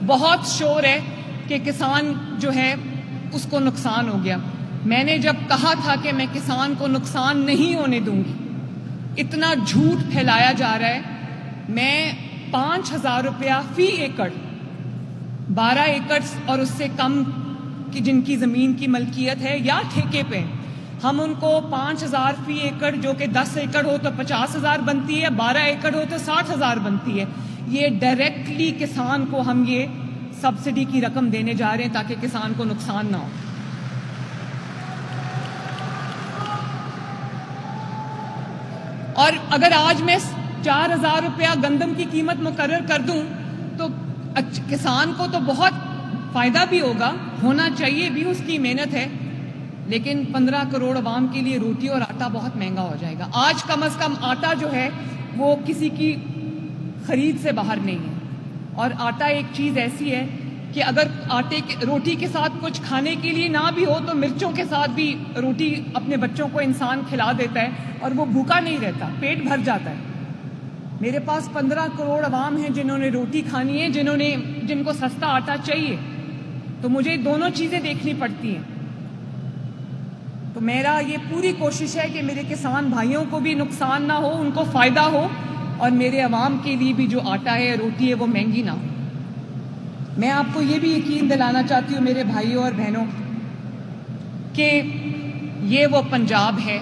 بہت شور ہے کہ کسان جو ہے اس کو نقصان ہو گیا. میں نے جب کہا تھا کہ میں کسان کو نقصان نہیں ہونے دوں گی، اتنا جھوٹ پھیلایا جا رہا ہے. میں 5,000 روپیہ فی ایکڑ، 12 ایکڑ اور اس سے کم کی جن کی زمین کی ملکیت ہے یا ٹھیکے پہ، ہم ان کو 5,000 فی ایکڑ، جو کہ 10 ایکڑ ہو تو 50,000 بنتی ہے، 12 ایکڑ ہو تو 60,000 بنتی ہے. یہ ڈائریکٹلی کسان کو ہم یہ سبسڈی کی رقم دینے جا رہے ہیں تاکہ کسان کو نقصان نہ ہو. اور اگر آج میں 4,000 روپیہ گندم کی قیمت مقرر کر دوں تو کسان کو تو بہت فائدہ بھی ہونا چاہیے بھی، اس کی محنت ہے، لیکن 15 کروڑ عوام کے لیے روٹی اور آٹا بہت مہنگا ہو جائے گا. آج کم از کم آٹا جو ہے وہ کسی کی خرید سے باہر نہیں ہے. اور آٹا ایک چیز ایسی ہے کہ اگر روٹی کے ساتھ کچھ کھانے کے لیے نہ بھی ہو تو مرچوں کے ساتھ بھی روٹی اپنے بچوں کو انسان کھلا دیتا ہے اور وہ بھوکا نہیں رہتا، پیٹ بھر جاتا ہے. میرے پاس 15 کروڑ عوام ہیں جنہوں نے روٹی کھانی ہے، جن کو سستا آٹا چاہیے. تو مجھے دونوں چیزیں دیکھنی پڑتی ہیں. تو میرا یہ پوری کوشش ہے کہ میرے کسان بھائیوں کو بھی نقصان نہ ہو، ان کو فائدہ ہو، اور میرے عوام کے لیے بھی جو آٹا ہے، روٹی ہے، وہ مہنگی نہ ہو. میں آپ کو یہ بھی یقین دلانا چاہتی ہوں میرے بھائیوں اور بہنوں کہ یہ وہ پنجاب ہے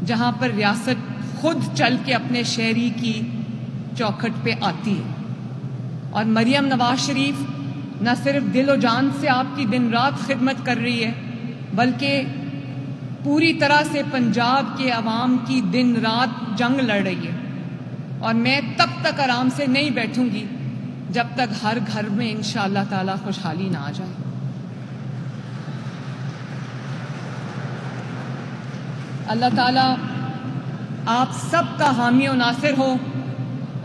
جہاں پر ریاست خود چل کے اپنے شہری کی چوکھٹ پہ آتی ہے. اور مریم نواز شریف نہ صرف دل و جان سے آپ کی دن رات خدمت کر رہی ہے، بلکہ پوری طرح سے پنجاب کے عوام کی دن رات جنگ لڑ رہی ہے. اور میں تب تک آرام سے نہیں بیٹھوں گی جب تک ہر گھر میں انشاءاللہ تعالی خوشحالی نہ آ جائے. اللہ تعالیٰ آپ سب کا حامی و ناصر ہو.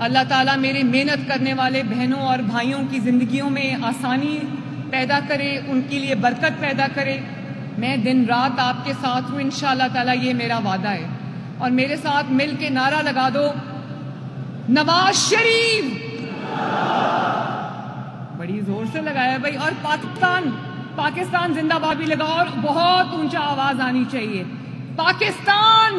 اللہ تعالیٰ میرے محنت کرنے والے بہنوں اور بھائیوں کی زندگیوں میں آسانی پیدا کرے، ان کے لیے برکت پیدا کرے. میں دن رات آپ کے ساتھ ہوں انشاءاللہ تعالیٰ، یہ میرا وعدہ ہے. اور میرے ساتھ مل کے نعرہ لگا دو، نواز شریف. بڑی زور سے لگایا بھائی. اور پاکستان زندہ باد بھی لگاؤ، اور بہت اونچا آواز آنی چاہیے، پاکستان.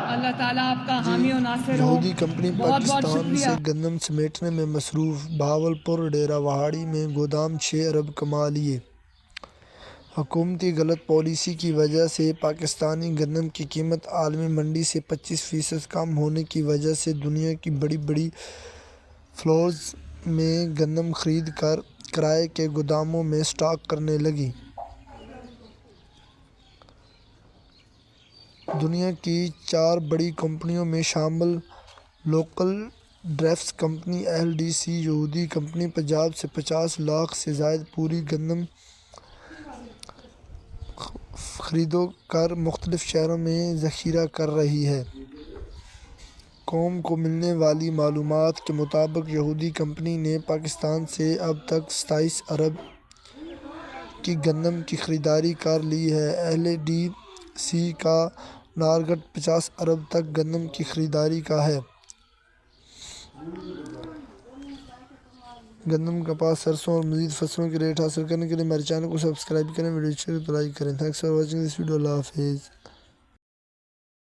اللہ تعالیٰ آپ کا حامی و ناصر ہو. یہودی کمپنی بہت بہت پاکستان شکریہ. سے گندم سمیٹنے میں مصروف. بہاولپور ڈیرہ وہاڑی میں گودام 6 ارب کما لیے. حکومتی غلط پالیسی کی وجہ سے پاکستانی گندم کی قیمت عالمی منڈی سے 25% کم ہونے کی وجہ سے دنیا کی بڑی بڑی فلوز میں گندم خرید کر کرائے کے گوداموں میں اسٹاک کرنے لگی. دنیا کی 4 بڑی کمپنیوں میں شامل لوکل ڈریفٹس کمپنی LDC یہودی کمپنی پنجاب سے 50 لاکھ سے زائد پوری گندم خریدو کر مختلف شہروں میں ذخیرہ کر رہی ہے. قوم کو ملنے والی معلومات کے مطابق یہودی کمپنی نے پاکستان سے اب تک 27 ارب کی گندم کی خریداری کر لی ہے. LDC کا ٹارگٹ 50 ارب تک گندم کی خریداری کا ہے. گندم، کپاس، سرسوں اور مزید فصلوں کے ریٹ حاصل کرنے کے لیے ہمارے چینل کو سبسکرائب کریں، ویڈیو شیئر اور لائک کریں. Thanks for watching this video. اللہ حافظ.